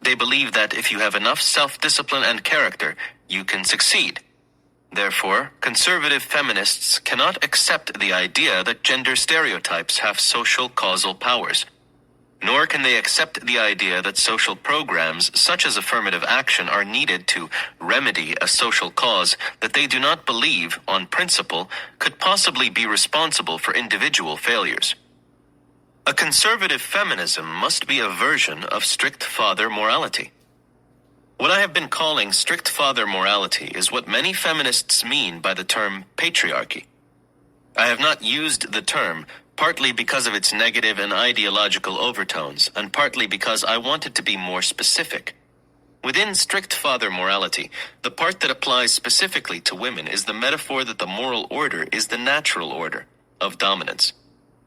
They believe that if you have enough self-discipline and character, you can succeed. Therefore, conservative feminists cannot accept the idea that gender stereotypes have social causal powers. Nor can they accept the idea that social programs such as affirmative action are needed to remedy a social cause that they do not believe, on principle, could possibly be responsible for individual failures. A conservative feminism must be a version of strict father morality. What I have been calling strict father morality is what many feminists mean by the term patriarchy. I have not used the term partly because of its negative and ideological overtones, and partly because I wanted to be more specific. Within strict father morality, the part that applies specifically to women is the metaphor that the moral order is the natural order of dominance.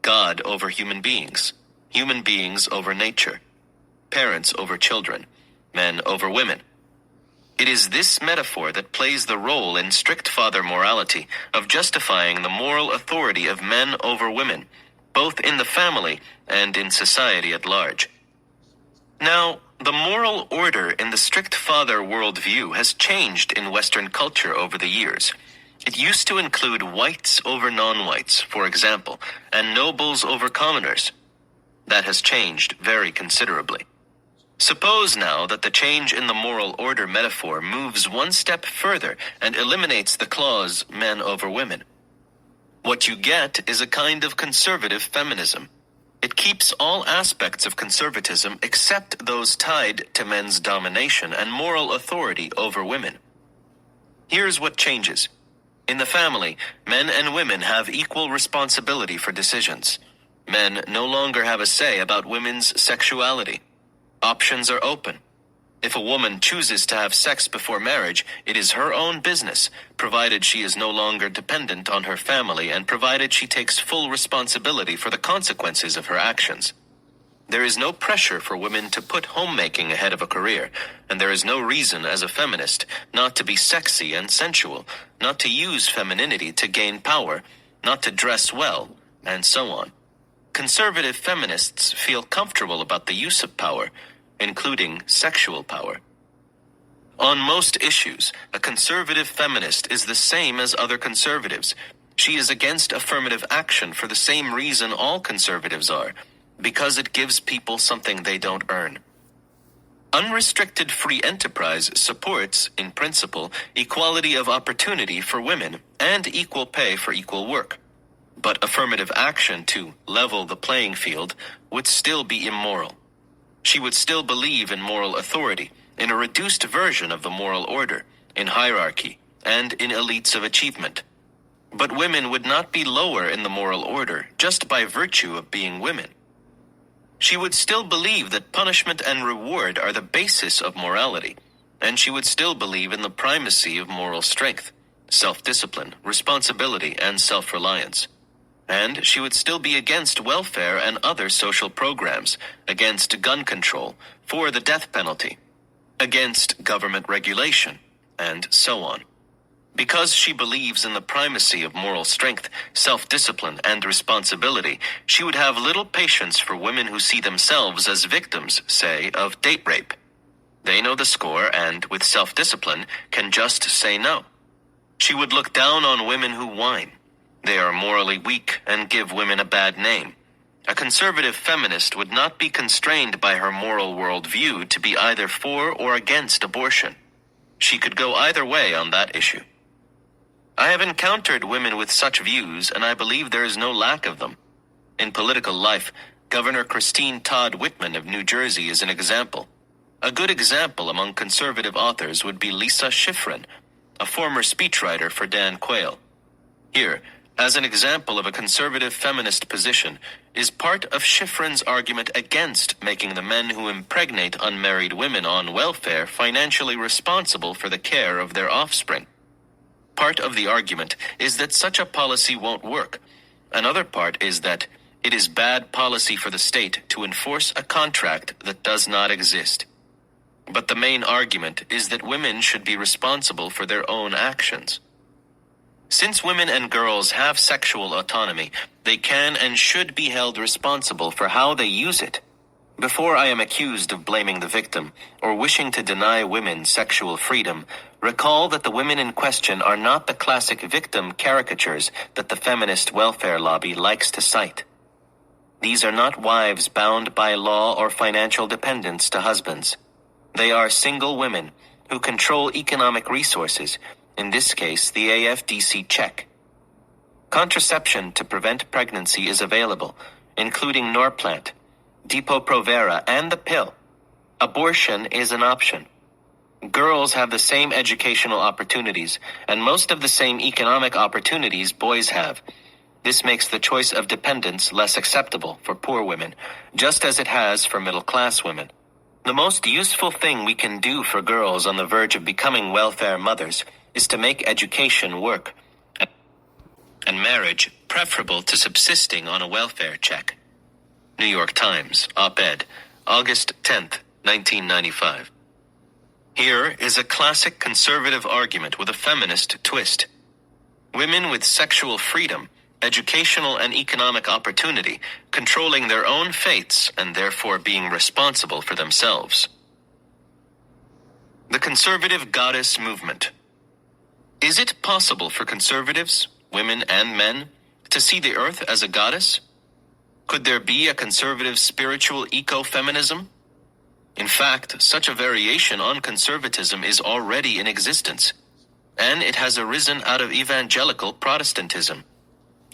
God over human beings over nature, parents over children, men over women. It is this metaphor that plays the role in strict father morality of justifying the moral authority of men over women, both in the family and in society at large. Now, the moral order in the strict father worldview has changed in Western culture over the years. It used to include whites over non-whites, for example, and nobles over commoners. That has changed very considerably. Suppose now that the change in the moral order metaphor moves one step further and eliminates the clause men over women. What you get is a kind of conservative feminism. It keeps all aspects of conservatism except those tied to men's domination and moral authority over women. Here's what changes. In the family, men and women have equal responsibility for decisions. Men no longer have a say about women's sexuality. Options are open. If a woman chooses to have sex before marriage, it is her own business, provided she is no longer dependent on her family and provided she takes full responsibility for the consequences of her actions. There is no pressure for women to put homemaking ahead of a career, and there is no reason as a feminist not to be sexy and sensual, not to use femininity to gain power, not to dress well, and so on. Conservative feminists feel comfortable about the use of power, including sexual power. On most issues, a conservative feminist is the same as other conservatives. She is against affirmative action for the same reason all conservatives are, because it gives people something they don't earn. Unrestricted free enterprise supports, in principle, equality of opportunity for women and equal pay for equal work. But affirmative action to level the playing field would still be immoral. She would still believe in moral authority, in a reduced version of the moral order, in hierarchy, and in elites of achievement. But women would not be lower in the moral order just by virtue of being women. She would still believe that punishment and reward are the basis of morality, and she would still believe in the primacy of moral strength, self-discipline, responsibility, and self-reliance. And she would still be against welfare and other social programs, against gun control, for the death penalty, against government regulation, and so on. Because she believes in the primacy of moral strength, self-discipline, and responsibility, she would have little patience for women who see themselves as victims, say, of date rape. They know the score and, with self-discipline, can just say no. She would look down on women who whine. They are morally weak and give women a bad name. A conservative feminist would not be constrained by her moral worldview to be either for or against abortion. She could go either way on that issue. I have encountered women with such views, and I believe there is no lack of them. In political life, Governor Christine Todd Whitman of New Jersey is an example. A good example among conservative authors would be Lisa Schifrin, a former speechwriter for Dan Quayle. Here, as an example of a conservative feminist position, is part of Schifrin's argument against making the men who impregnate unmarried women on welfare financially responsible for the care of their offspring. Part of the argument is that such a policy won't work. Another part is that it is bad policy for the state to enforce a contract that does not exist. But the main argument is that women should be responsible for their own actions. Since women and girls have sexual autonomy, they can and should be held responsible for how they use it. Before I am accused of blaming the victim or wishing to deny women sexual freedom, recall that the women in question are not the classic victim caricatures that the feminist welfare lobby likes to cite. These are not wives bound by law or financial dependence to husbands. They are single women who control economic resources, in this case the AFDC check. Contraception to prevent pregnancy is available, including Norplant, Depo-Provera, and the pill. Abortion is an option. Girls have the same educational opportunities and most of the same economic opportunities boys have. This makes the choice of dependence less acceptable for poor women, just as it has for middle-class women. The most useful thing we can do for girls on the verge of becoming welfare mothers is to make education work, and marriage preferable to subsisting on a welfare check. New York Times, op-ed, August 10th, 1995. Here is a classic conservative argument with a feminist twist. Women with sexual freedom, educational and economic opportunity, controlling their own fates and therefore being responsible for themselves. The conservative goddess movement. Is it possible for conservatives, women and men, to see the earth as a goddess? Could there be a conservative spiritual ecofeminism? In fact, such a variation on conservatism is already in existence, and it has arisen out of evangelical Protestantism.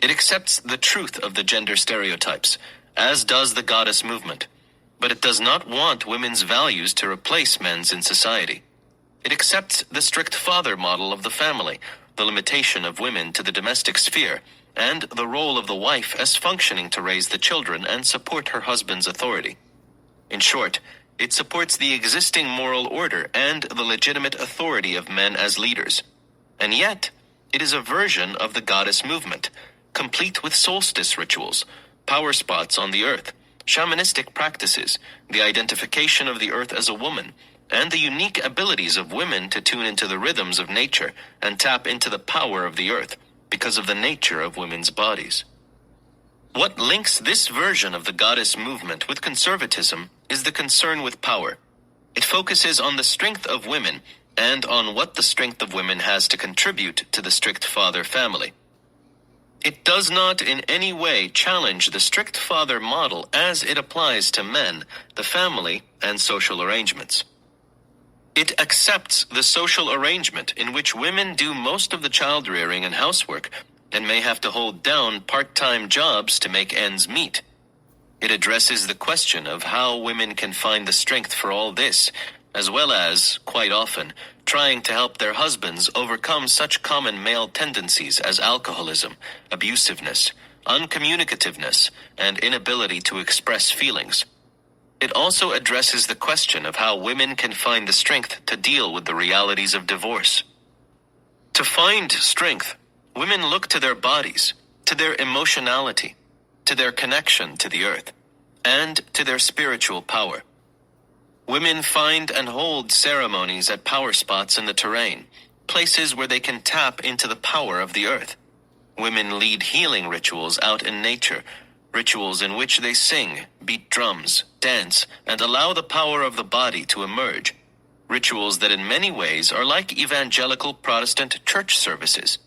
It accepts the truth of the gender stereotypes, as does the goddess movement, but it does not want women's values to replace men's in society. It accepts the strict father model of the family, the limitation of women to the domestic sphere, and the role of the wife as functioning to raise the children and support her husband's authority. In short, it supports the existing moral order and the legitimate authority of men as leaders. And yet, it is a version of the goddess movement, complete with solstice rituals, power spots on the earth, shamanistic practices, the identification of the earth as a woman, and the unique abilities of women to tune into the rhythms of nature and tap into the power of the earth because of the nature of women's bodies. What links this version of the goddess movement with conservatism is the concern with power. It focuses on the strength of women and on what the strength of women has to contribute to the strict father family. It does not in any way challenge the strict father model as it applies to men, the family, and social arrangements. It accepts the social arrangement in which women do most of the child rearing and housework and may have to hold down part-time jobs to make ends meet. It addresses the question of how women can find the strength for all this, as well as, quite often, trying to help their husbands overcome such common male tendencies as alcoholism, abusiveness, uncommunicativeness, and inability to express feelings. It also addresses the question of how women can find the strength to deal with the realities of divorce. To find strength, women look to their bodies, to their emotionality, to their connection to the earth, and to their spiritual power. Women find and hold ceremonies at power spots in the terrain, places where they can tap into the power of the earth. Women lead healing rituals out in nature, rituals in which they sing, beat drums, dance, and allow the power of the body to emerge. Rituals that in many ways are like evangelical Protestant church services.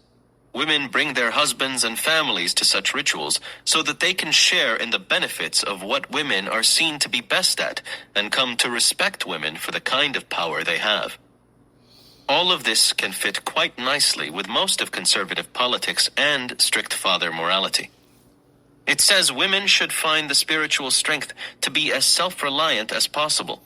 Women bring their husbands and families to such rituals so that they can share in the benefits of what women are seen to be best at and come to respect women for the kind of power they have. All of this can fit quite nicely with most of conservative politics and strict father morality. It says women should find the spiritual strength to be as self-reliant as possible.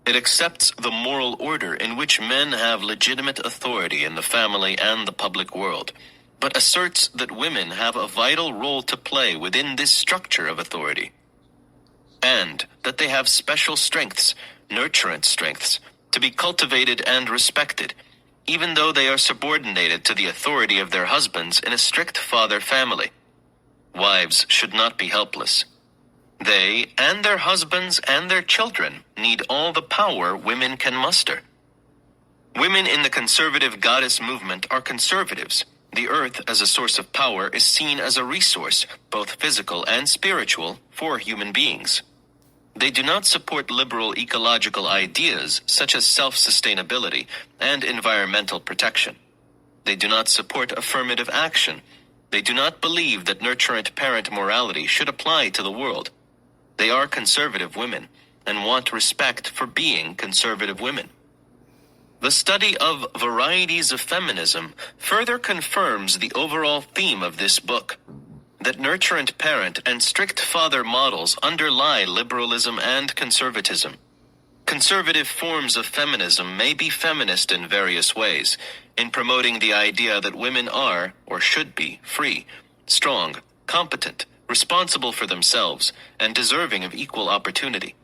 It accepts the moral order in which men have legitimate authority in the family and the public world, but asserts that women have a vital role to play within this structure of authority, and that they have special strengths, nurturant strengths, to be cultivated and respected, even though they are subordinated to the authority of their husbands in a strict father family. Wives should not be helpless. They and their husbands and their children need all the power women can muster. Women in the conservative goddess movement are conservatives. The earth as a source of power is seen as a resource, both physical and spiritual, for human beings. They do not support liberal ecological ideas such as self-sustainability and environmental protection. They do not support affirmative action. They do not believe that nurturant parent morality should apply to the world. They are conservative women and want respect for being conservative women. The study of varieties of feminism further confirms the overall theme of this book, that nurturant parent and strict father models underlie liberalism and conservatism. Conservative forms of feminism may be feminist in various ways, in promoting the idea that women are, or should be, free, strong, competent, responsible for themselves, and deserving of equal opportunity.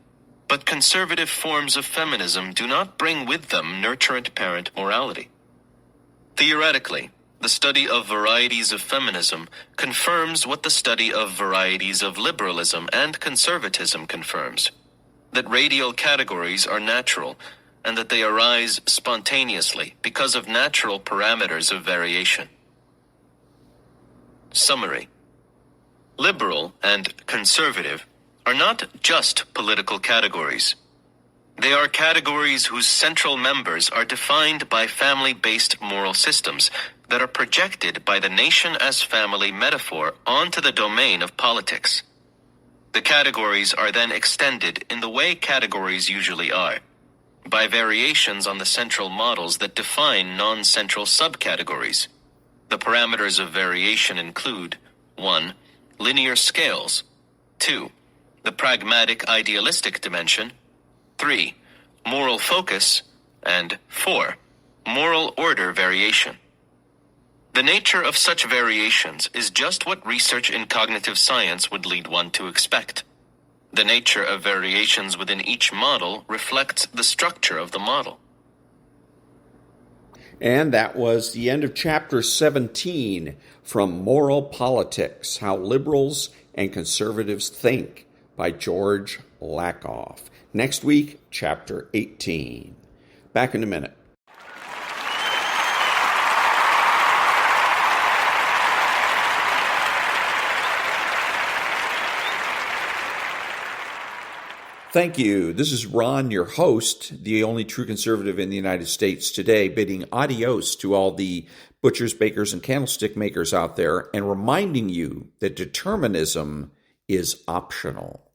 But conservative forms of feminism do not bring with them nurturant parent morality. Theoretically, the study of varieties of feminism confirms what the study of varieties of liberalism and conservatism confirms, that radial categories are natural, and that they arise spontaneously because of natural parameters of variation. Summary. Liberal and conservative are not just political categories. They are categories whose central members are defined by family-based moral systems that are projected by the nation as family metaphor onto the domain of politics. The categories are then extended in the way categories usually are, by variations on the central models that define non-central subcategories. The parameters of variation include 1. Linear scales. 2. The pragmatic idealistic dimension. 3. Moral focus. And 4. Moral order variation. The nature of such variations is just what research in cognitive science would lead one to expect. The nature of variations within each model reflects the structure of the model. And that was the end of Chapter 17 from Moral Politics, How Liberals and Conservatives Think by George Lakoff. Next week, Chapter 18. Back in a minute. Thank you. This is Ron, your host, the only true conservative in the United States today, bidding adios to all the butchers, bakers, and candlestick makers out there and reminding you that determinism is optional.